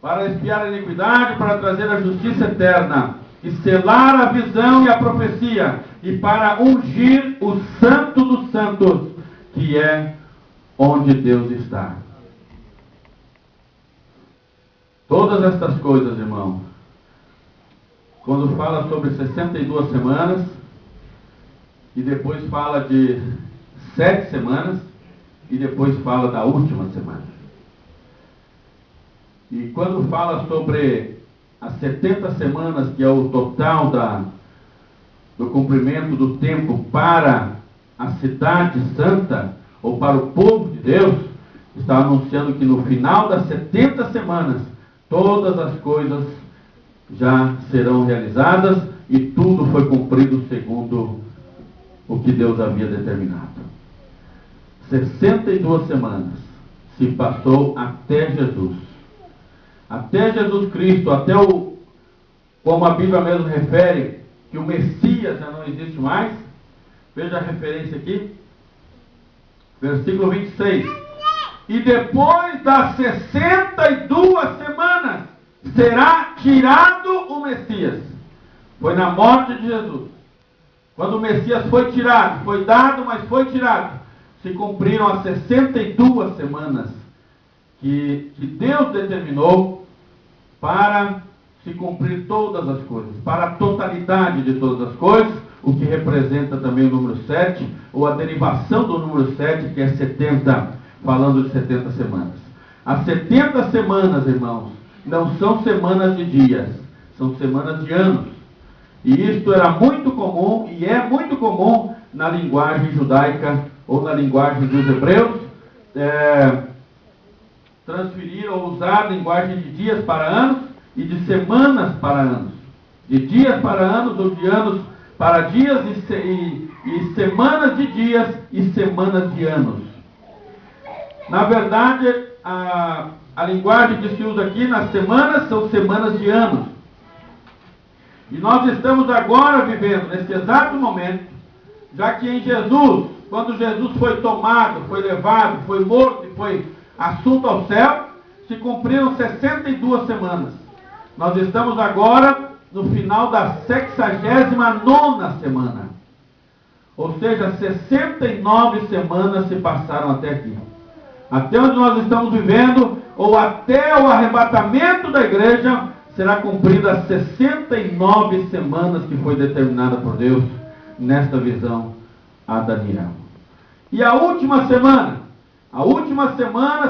para expiar a iniquidade, para trazer a justiça eterna, e selar a visão e a profecia, e para ungir o Santo dos Santos, que é onde Deus está. Todas estas coisas, irmão, quando fala sobre 62 semanas, e depois fala de 7 semanas, e depois fala da última semana. E quando fala sobre as 70 semanas, que é o total do cumprimento do tempo para a cidade santa, ou para o povo de Deus, está anunciando que no final das 70 semanas, todas as coisas já serão realizadas e tudo foi cumprido segundo o que Deus havia determinado. 62 semanas se passou até Jesus. Até Jesus Cristo, como a Bíblia mesmo refere, que o Messias já não existe mais. Veja a referência aqui. Versículo 26. E depois das 62 semanas, será tirado o Messias. Foi na morte de Jesus. Quando o Messias foi tirado, foi dado, mas foi tirado, se cumpriram as 62 semanas que Deus determinou para se cumprir todas as coisas, para a totalidade de todas as coisas, o que representa também o número 7, ou a derivação do número 7, que é 70, falando de 70 semanas. As 70 semanas, irmãos, não são semanas de dias, são semanas de anos. E isto era muito comum, e é muito comum na linguagem judaica, ou na linguagem dos hebreus, transferir ou usar a linguagem de dias para anos, e de semanas para anos. De dias para anos, ou de anos para dias, e semanas de dias, e semanas de anos. Na verdade, a linguagem que se usa aqui nas semanas são semanas de anos. E nós estamos agora vivendo, nesse exato momento, já que em Jesus, quando Jesus foi tomado, foi levado, foi morto e foi assunto ao céu, se cumpriram 62 semanas. Nós estamos agora no final da 69ª semana. Ou seja, 69 semanas se passaram até aqui. Até onde nós estamos vivendo, ou até o arrebatamento da igreja, será cumprida as 69 semanas que foi determinada por Deus nesta visão a Daniel. E a última semana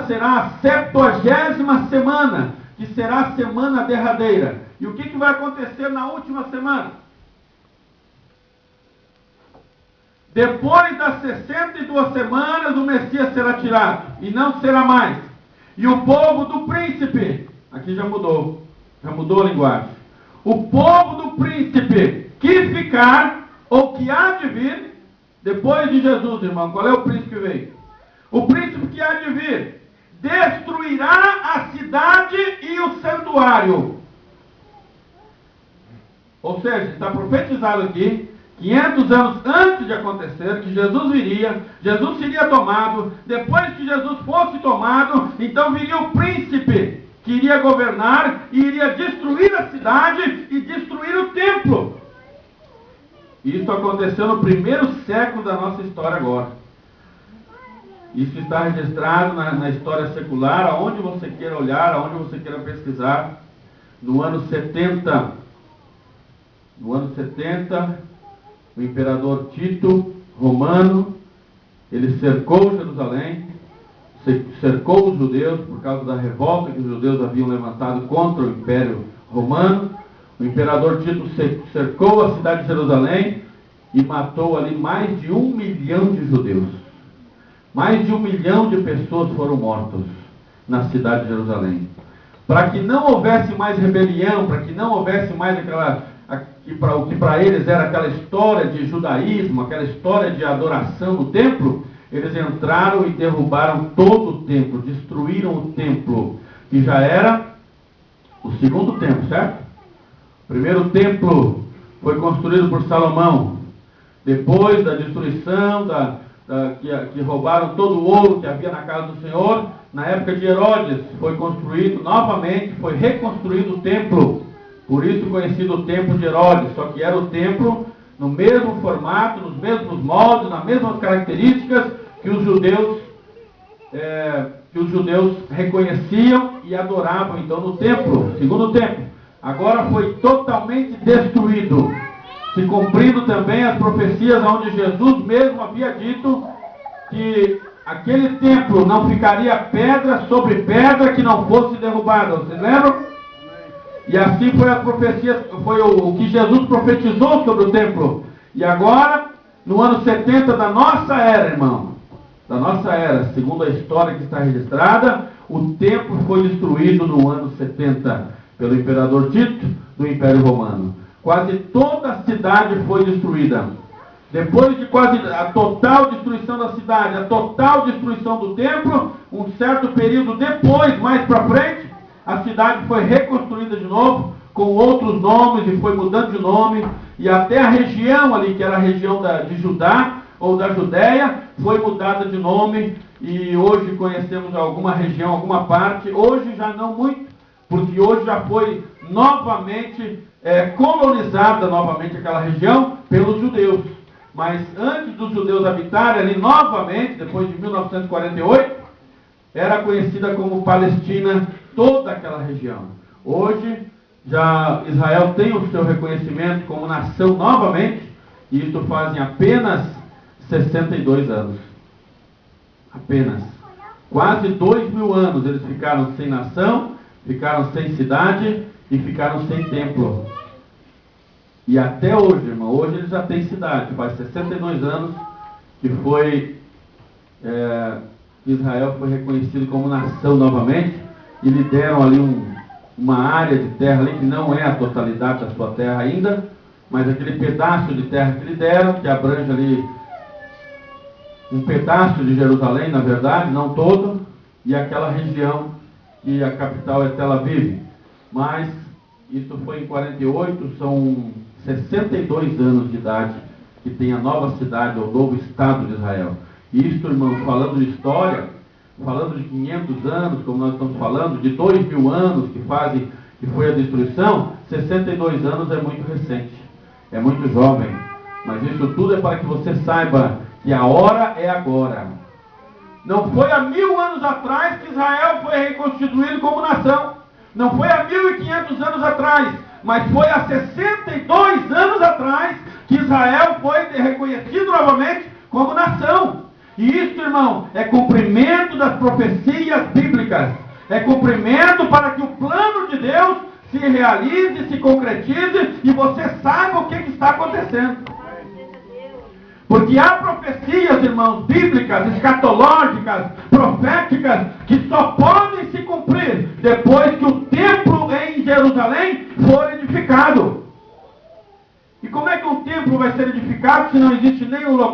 será a 70ª semana, que será a semana derradeira. E o que vai acontecer na última semana? Depois das 62 semanas, o Messias será tirado, e não será mais. E o povo do príncipe, aqui já mudou a linguagem. O povo do príncipe que ficar, ou que há de vir, depois de Jesus, irmão, qual é o príncipe que veio? O príncipe que há de vir, destruirá a cidade e o santuário. Ou seja, está profetizado aqui, 500 anos antes de acontecer, que Jesus viria, Jesus seria tomado, depois que Jesus fosse tomado, então viria o príncipe, que iria governar e iria destruir a cidade e destruir o templo. Isso aconteceu no primeiro século da nossa história agora. Isso está registrado na história secular, aonde você queira olhar, aonde você queira pesquisar. No ano 70, o imperador Tito, romano, ele cercou Jerusalém, cercou os judeus por causa da revolta que os judeus haviam levantado contra o Império Romano. O imperador Tito cercou a cidade de Jerusalém e matou ali mais de 1 milhão de judeus. Mais de 1 milhão de pessoas foram mortas na cidade de Jerusalém. Para que não houvesse mais rebelião, para que não houvesse mais o que para eles era aquela história de judaísmo, aquela história de adoração no templo, eles entraram e derrubaram todo o templo, destruíram o templo, que já era o segundo templo, certo? O primeiro templo foi construído por Salomão. Depois da destruição que roubaram todo o ouro que havia na casa do Senhor. Na época de Herodes foi construído novamente, foi reconstruído o templo, por isso conhecido o templo de Herodes, só que era o templo no mesmo formato, nos mesmos moldes, nas mesmas características que os judeus reconheciam e adoravam então no templo, segundo templo. Agora foi totalmente destruído, se cumprindo também as profecias onde Jesus mesmo havia dito que aquele templo não ficaria pedra sobre pedra que não fosse derrubada. Vocês lembram? E assim foi a profecia, foi o que Jesus profetizou sobre o templo. E agora, no ano 70 da nossa era, irmão, da nossa era, segundo a história que está registrada, o templo foi destruído no ano 70 pelo imperador Tito do Império Romano. Quase toda a cidade foi destruída. Depois de quase a total destruição da cidade, a total destruição do templo, um certo período depois, mais para frente, a cidade foi reconstruída de novo, com outros nomes, e foi mudando de nome, e até a região ali, que era a região de Judá, ou da Judéia, foi mudada de nome, e hoje conhecemos alguma região, alguma parte, hoje já não muito, porque hoje já foi novamente colonizada novamente aquela região pelos judeus. Mas antes dos judeus habitarem ali novamente, depois de 1948, era conhecida como Palestina toda aquela região. Hoje, já Israel tem o seu reconhecimento como nação novamente, e isso fazem apenas 62 anos. Apenas. Quase 2.000 anos eles ficaram sem nação, ficaram sem cidade e ficaram sem templo. E até hoje, irmão, hoje eles já têm cidade. Faz 62 anos que Israel foi reconhecido como nação novamente, e lhe deram ali uma área de terra ali, que não é a totalidade da sua terra ainda, mas aquele pedaço de terra que lhe deram, que abrange ali um pedaço de Jerusalém, na verdade, não todo, e aquela região que a capital é Tel Aviv. Mas isso foi em 48, são 62 anos de idade que tem a nova cidade, o novo Estado de Israel. Isto, irmãos, falando de história, falando de 500 anos, como nós estamos falando, de 2.000 anos que foi a destruição, 62 anos é muito recente, é muito jovem. Mas isso tudo é para que você saiba que a hora é agora. Não foi há 1.000 anos atrás que Israel foi reconstituído como nação. Não foi há 1.500 anos atrás, mas foi há 62 anos atrás que Israel foi reconhecido novamente como nação. E isso, irmão, é cumprimento das profecias bíblicas. É cumprimento para que o plano de Deus se realize, se concretize e você saiba o que está acontecendo. Porque há profecias, irmãos, bíblicas, escatológicas, proféticas, que só podem se cumprir depois que o templo em Jerusalém for edificado. E como é que um templo vai ser edificado se não existe nem um local